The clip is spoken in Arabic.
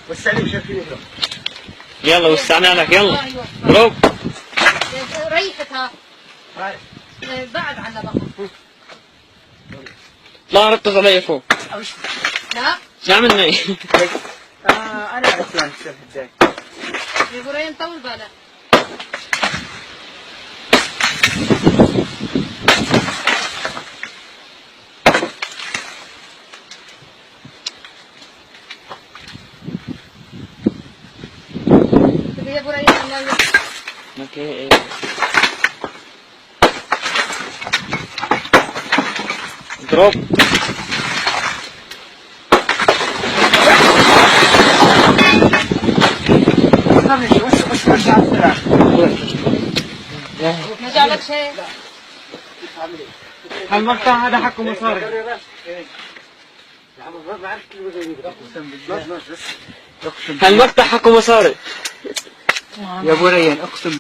وسعني وشايفين يلا وسعنا لك يلا. برافو. ريحتها بعد على بقى. لا ركز علي فوق. لا شو عملنا ايه؟ انا عرفت شوف الداي يا بريان طول بالك. يا بريان الله يسلمك. اوكي. دروب. ما جابلك شيء؟ هالمقطع هذا حقه مصاري. هالمقطع حقه مصاري. يا ابو ريان اقسم